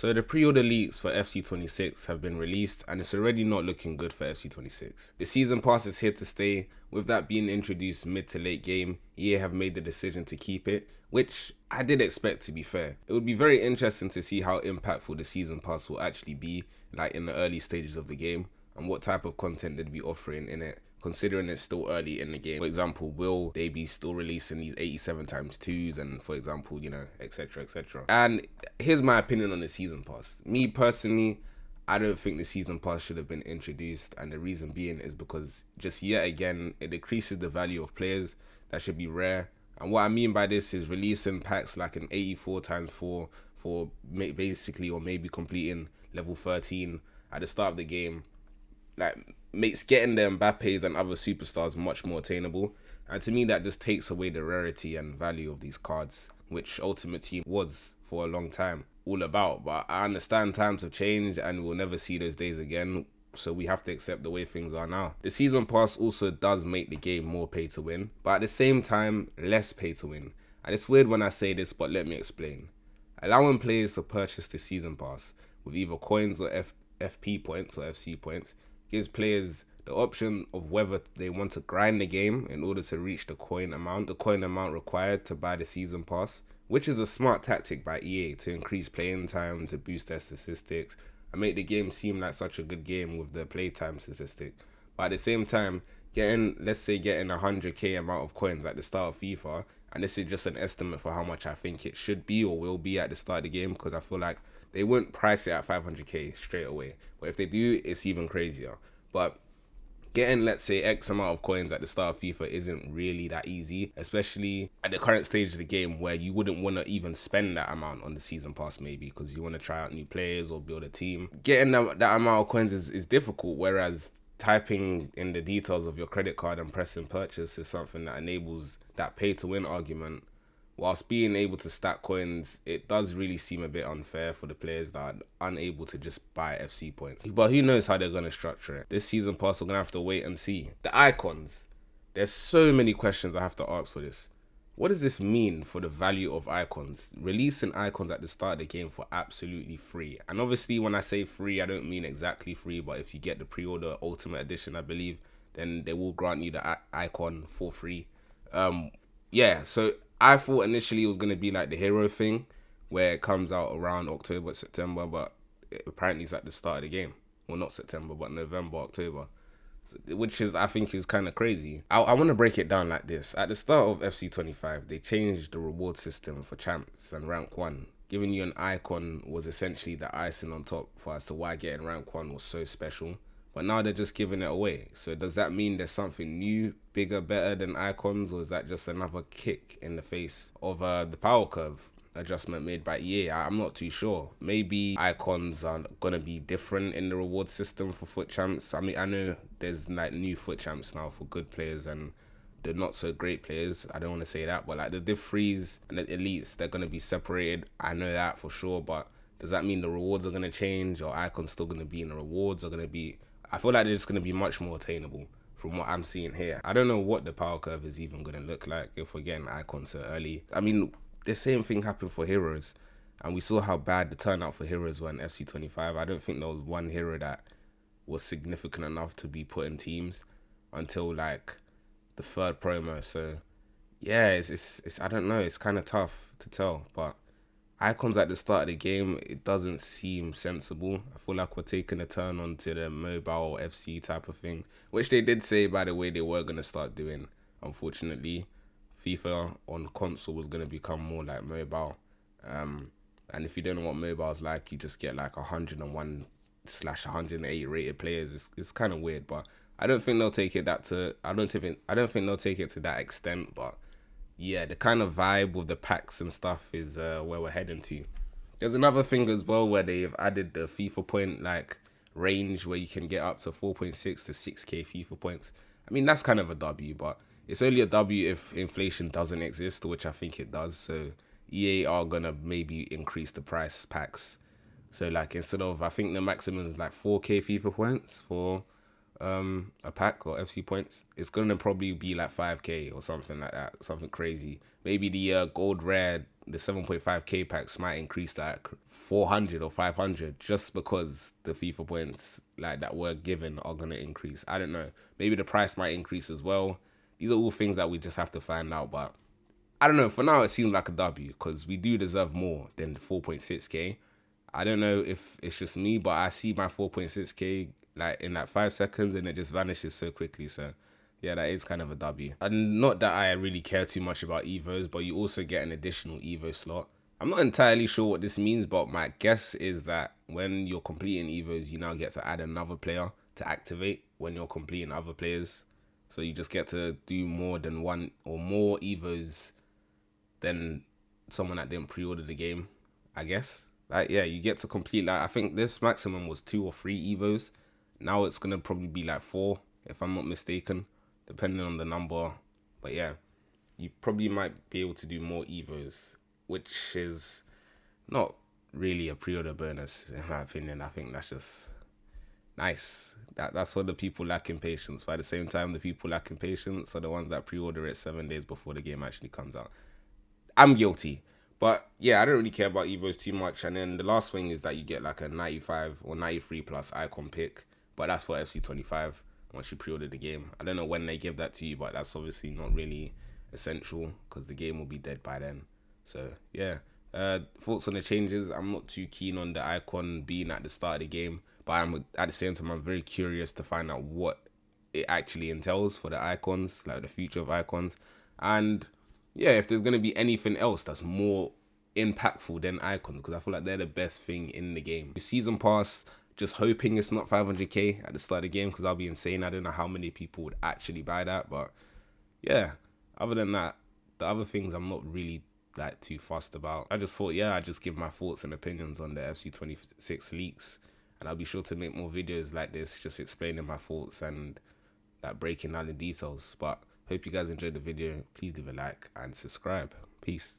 So the pre-order leaks for FC26 have been released and it's already not looking good for FC26. The season pass is here to stay. With that being introduced mid to late game, EA have made the decision to keep it, which I did expect, to be fair. It would be very interesting to see how impactful the season pass will actually be, like in the early stages of the game, and what type of content they'd be offering in it, considering it's still early in the game. For example, will they be still releasing these 87x2s and, for example, you know, etc, etc. And here's my opinion on the season pass. Me personally, I don't think the season pass should have been introduced, and the reason being is because just yet again it decreases the value of players that should be rare. And what I mean by this is releasing packs like an 84x4 for basically, or maybe completing level 13 at the start of the game, like makes getting the Mbappes and other superstars much more attainable. And to me, that just takes away the rarity and value of these cards, which Ultimate Team was for a long time all about. But I understand times have changed and we'll never see those days again, so we have to accept the way things are now. The season pass also does make the game more pay to win, but at the same time less pay to win. And it's weird when I say this, but let me explain. Allowing players to purchase the season pass with either coins or FP points or FC points gives players the option of whether they want to grind the game in order to reach the coin amount required to buy the season pass, which is a smart tactic by EA to increase playing time, to boost their statistics, and make the game seem like such a good game with the playtime statistic. But at the same time, let's say getting 100k amount of coins at the start of FIFA, and this is just an estimate for how much I think it should be or will be at the start of the game, because I feel like they wouldn't price it at 500k straight away. But if they do, it's even crazier. But getting, let's say, X amount of coins at the start of FIFA isn't really that easy, especially at the current stage of the game where you wouldn't want to even spend that amount on the season pass, maybe because you want to try out new players or build a team. Getting that amount of coins is difficult, whereas typing in the details of your credit card and pressing purchase is something that enables that pay to win argument. Whilst being able to stack coins, it does really seem a bit unfair for the players that are unable to just buy FC points. But who knows how they're going to structure it. This season pass, we're going to have to wait and see. The icons. There's so many questions I have to ask for this. What does this mean for the value of icons? Releasing icons at the start of the game for absolutely free. And obviously when I say free, I don't mean exactly free, but if you get the pre-order Ultimate Edition, I believe, then they will grant you the icon for free. Yeah, so I thought initially it was going to be like the hero thing, where it comes out around October, September, but apparently it's at the start of the game. Well, not September, but November, October. Which is, I think, is kind of crazy. I want to break it down like this. At the start of FC25, they changed the reward system for champs and rank 1. Giving you an icon was essentially the icing on top for as to why getting rank 1 was so special. But now they're just giving it away. So does that mean there's something new, bigger, better than icons? Or is that just another kick in the face of the power curve adjustment made by EA? I'm not too sure. Maybe icons are going to be different in the reward system for FUT champs. I mean, I know there's like new FUT champs now for good players and the not so great players. I don't want to say that, but like the Div 3s and the elites, they're going to be separated. I know that for sure, but does that mean the rewards are going to change, or icons still going to be in the rewards, are going to be... I feel like they're just going to be much more attainable from what I'm seeing here. I don't know what the power curve is even going to look like if we're getting icons so early. I mean, the same thing happened for heroes, and we saw how bad the turnout for heroes were in FC25. I don't think there was one hero that was significant enough to be put in teams until like the third promo. So yeah, it's I don't know, it's kind of tough to tell, but icons at the start of the game, it doesn't seem sensible. I feel like we're taking a turn onto the mobile FC type of thing, which they did say, by the way, they were going to start doing. Unfortunately, FIFA on console was going to become more like mobile. And if you don't know what mobile's like, you just get like 101/108 rated players. It's kind of weird, but I don't think they'll take it I don't think they'll take it to that extent, but yeah, the kind of vibe with the packs and stuff is where we're heading to. There's another thing as well where they've added the FIFA point like range where you can get up to 4.6 to 6k FIFA points. I mean, that's kind of a W, but it's only a W if inflation doesn't exist, which I think it does. So EA are going to maybe increase the price packs. So like instead of, I think the maximum is like 4k FIFA points for a pack or FC points, it's gonna probably be like 5k or something like that, something crazy. Maybe the gold rare, the 7.5k packs might increase to like 400 or 500 just because the FIFA points like that were given are gonna increase. I don't know. Maybe the price might increase as well. These are all things that we just have to find out, but I don't know. For now, it seems like a W because we do deserve more than 4.6k. I don't know if it's just me, but I see my 4.6k like in like 5 seconds and it just vanishes so quickly. So yeah, that is kind of a W. And not that I really care too much about Evos, but you also get an additional Evo slot. I'm not entirely sure what this means, but my guess is that when you're completing Evos, you now get to add another player to activate when you're completing other players. So you just get to do more than one or more Evos than someone that didn't pre-order the game, I guess. Like, yeah, you get to complete, like, I think this maximum was 2 or 3 Evos. Now it's going to probably be like 4, if I'm not mistaken, depending on the number. But yeah, you probably might be able to do more Evos, which is not really a pre-order bonus, in my opinion. I think that's just nice. That's for the people lacking patience. But at the same time, the people lacking patience are the ones that pre-order it 7 days before the game actually comes out. I'm guilty. But yeah, I don't really care about Evos too much. And then the last thing is that you get like a 95 or 93 plus icon pick. But that's for FC25 once you pre-order the game. I don't know when they give that to you, but that's obviously not really essential because the game will be dead by then. So yeah, thoughts on the changes. I'm not too keen on the icon being at the start of the game, but I'm at the same time I'm very curious to find out what it actually entails for the icons, like the future of icons. And yeah, if there's going to be anything else that's more impactful than icons, because I feel like they're the best thing in the game. Season pass, just hoping it's not 500k at the start of the game, because that'll be insane. I don't know how many people would actually buy that, but yeah, other than that, the other things I'm not really like too fussed about. I just thought, yeah, I just give my thoughts and opinions on the FC26 leaks, and I'll be sure to make more videos like this, just explaining my thoughts and like breaking down the details. But hope you guys enjoyed the video. Please leave a like and subscribe. Peace.